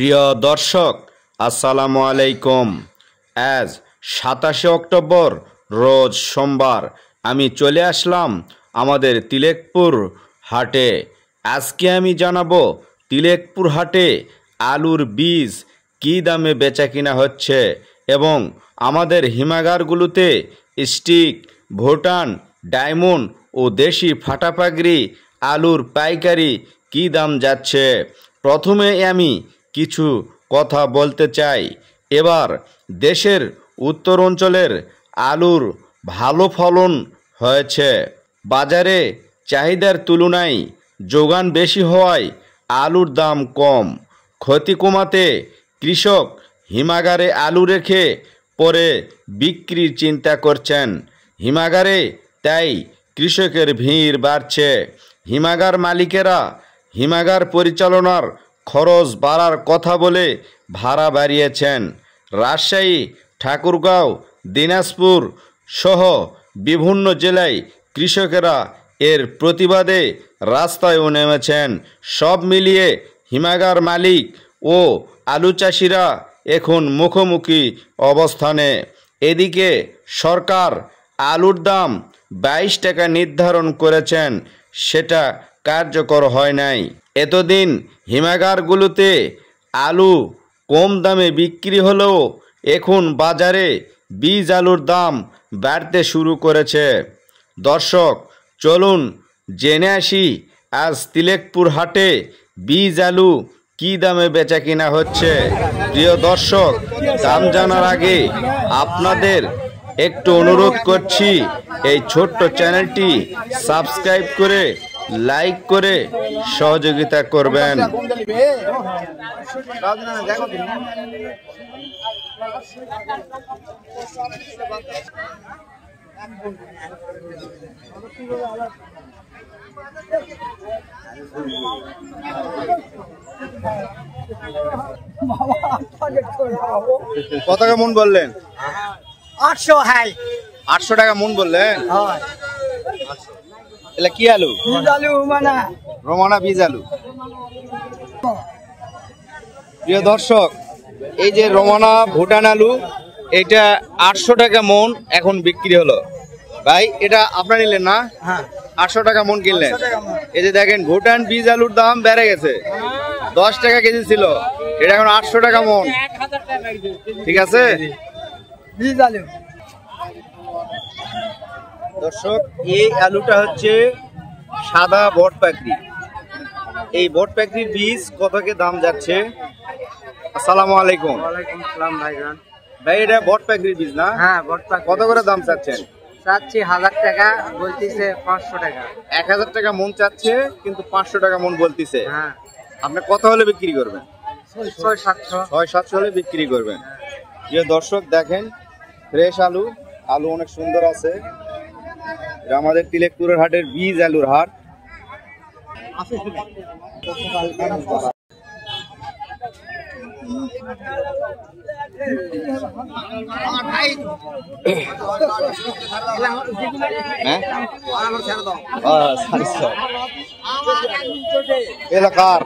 প্রিয় দর্শক, আসসালামু আলাইকুম। আজ 27 অক্টোবর রোজ সোমবার আমি চলে আসলাম আমাদের তিলেকপুর হাটে। আজকে আমি জানাবো তিলেকপুর হাটে আলুর বীজ কী দামে বেচা কিনা হচ্ছে এবং আমাদের হিমাগারগুলোতে স্টিক, ভুটান, ডায়মন্ড ও দেশি ফাটাপাগড়ি আলুর পাইকারি কী দাম যাচ্ছে। প্রথমে আমি কিছু কথা বলতে চাই। এবার দেশের উত্তর অঞ্চলের আলুর ভালো ফলন হয়েছে। বাজারে চাহিদার তুলনায় যোগান বেশি হওয়ায় আলুর দাম কম। ক্ষতি কমাতে কৃষক হিমাগারে আলু রেখে পরে বিক্রির চিন্তা করছেন। হিমাগারে তাই কৃষকের ভিড় বাড়ছে। হিমাগার মালিকেরা হিমাগার পরিচালনার খরচ বাড়ার কথা বলে ভাড়া বাড়িয়েছেন। রাজশাহী, ঠাকুরগাঁও, দিনাজপুর সহ বিভিন্ন জেলায় কৃষকেরা এর প্রতিবাদে রাস্তায়ও নেমেছেন। সব মিলিয়ে হিমাগার মালিক ও আলু চাষিরা এখন মুখোমুখি অবস্থানে। এদিকে সরকার আলুর দাম 22 টাকা নির্ধারণ করেছেন, সেটা কার্যকর হয় নাই। এতদিন হিমাগারগুলোতে আলু কম দামে বিক্রি হলেও এখন বাজারে বীজ আলুর দাম বাড়তে শুরু করেছে। দর্শক, চলুন জেনে আসি আজ তিলেকপুর হাটে বীজ আলু কী দামে বেচা কিনা হচ্ছে। প্রিয় দর্শক, দাম জানার আগে আপনাদের একটু অনুরোধ করছি, এই ছোট্ট চ্যানেলটি সাবস্ক্রাইব করে লাইক করে সহযোগিতা করবেন। কত টাকা মন বললেন? 800। হাই 800 টাকা মন বললেন। এটা কি আলু? বীজ আলু রোমানা বীজ আলু। প্রিয় দর্শক, এই যে রোমানা ভুটান আলু, এটা 800 টাকা মন এখন বিক্রি হলো। ভাই, এটা আপনার নিলেন না? হ্যাঁ, 800 টাকা মন কিনলেন। এই যে দেখেন, ভুটান বীজ আলুর দাম বেড়ে গেছে। 10 টাকা কেজি ছিল, এটা এখন 800 টাকা মন। ঠিক আছে বীজ আলু। দর্শক, এই আলুটা হচ্ছে সাদা বট পাকড়ি। এই বট পাকড়ির বীজ কত কে দাম যাচ্ছে? আসসালামু আলাইকুম। ওয়ালাইকুম আসসালাম ভাইজান। ভাই, এটা বট পাকড়ির বীজ না? হ্যাঁ, বটপাক। কত করে দাম চাচ্ছেন? চাচ্ছি 1000 টাকা, বলতিছে 500 টাকা। 1000 টাকা মন চাচ্ছে, কিন্তু 500 টাকা মন বলতিছে। হ্যাঁ, আপনি কত হলে বিক্রি করবেন? 600-700। 600-700 হলে বিক্রি করবেন। প্রিয় দর্শক, দেখেন ফ্রেশ আলু। আলু অনেক সুন্দর আছে। এটা আমাদের তিলেকপুরের হাটের বীজ আলুর হাট। এলাকার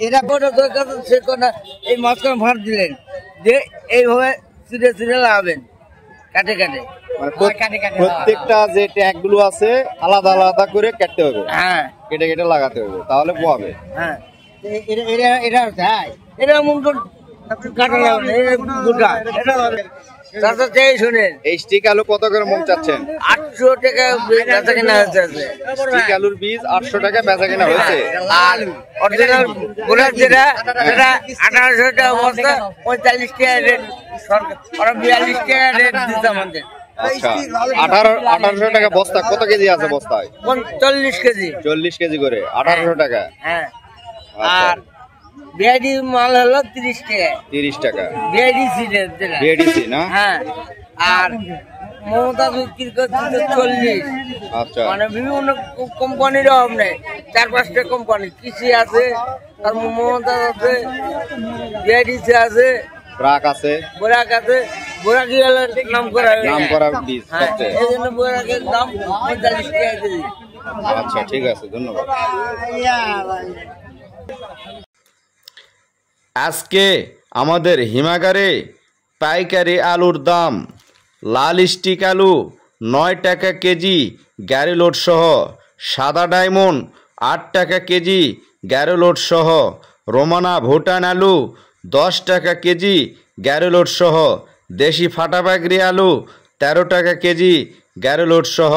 এরা বড় দরকার সে কোন এই মাঝখানে ভাড় দিলেন যে এইভাবে চিড়ে চিড়ে লাগাবেন, কাটে কাটে। প্রত্যেকটা যে ট্যাগ গুলো আছে আলাদা আলাদা করে কাটতে হবে। হ্যাঁ, কেটে কেটে লাগাতে হবে, তাহলে পোয়াবে। হ্যাঁ, এটা এটা মন কাটা লাগবে। এই স্টিক আলু কত করে মন চাচ্ছেন? 800 টাকা বেচা কেনা হচ্ছে। স্টিক আলুর বীজ 800 টাকা বেচা কেনা হয়েছে। আর অরিজিনাল গোলাপ যেটা, সেটা 1800 টাকা বস্তা, 45 টাকা রেট। সরকার 42 টাকা রেট দিচ্ছে আমাদের। আচ্ছা, 1800 টাকা বস্তা। কত কেজি আছে বস্তায়? 40 কেজি। 40 কেজি করে 1800 টাকা। হ্যাঁ, আর বিআইডি মাল হলো 30 টাকা। 30 টাকা বিআইডিসি না? হ্যাঁ, আর মমতা বিক্রি করছে 40। আচ্ছা, মানে বিভিন্ন কোম্পানির অভাব নেই। 4-5টা কোম্পানি কৃষি আছে, আর মমতা আছে, বিআইডিসি আছে, ব্রাক আছে, বোরাক আছে, বোরাকি হলো নাম করা বীজ হ্যাঁ, সবচেয়ে। এই জন্য বোরাকের দাম 45 টাকা কেজি। আচ্ছা ঠিক আছে, ধন্যবাদ। আজকে আমাদের হিমাগারে পাইকারি আলুর দাম লাল স্টিক আলু 9 টাকা কেজি গ্যারি লোড সহ, সাদা ডায়মন্ড 8 টাকা কেজি গ্যারি লোড সহ, রোমানা ভুটান আলু 10 টাকা কেজি গ্যারি লোড সহ, দেশি ফাটা পাকড়ি আলু 13 টাকা কেজি গ্যারি লোড সহ।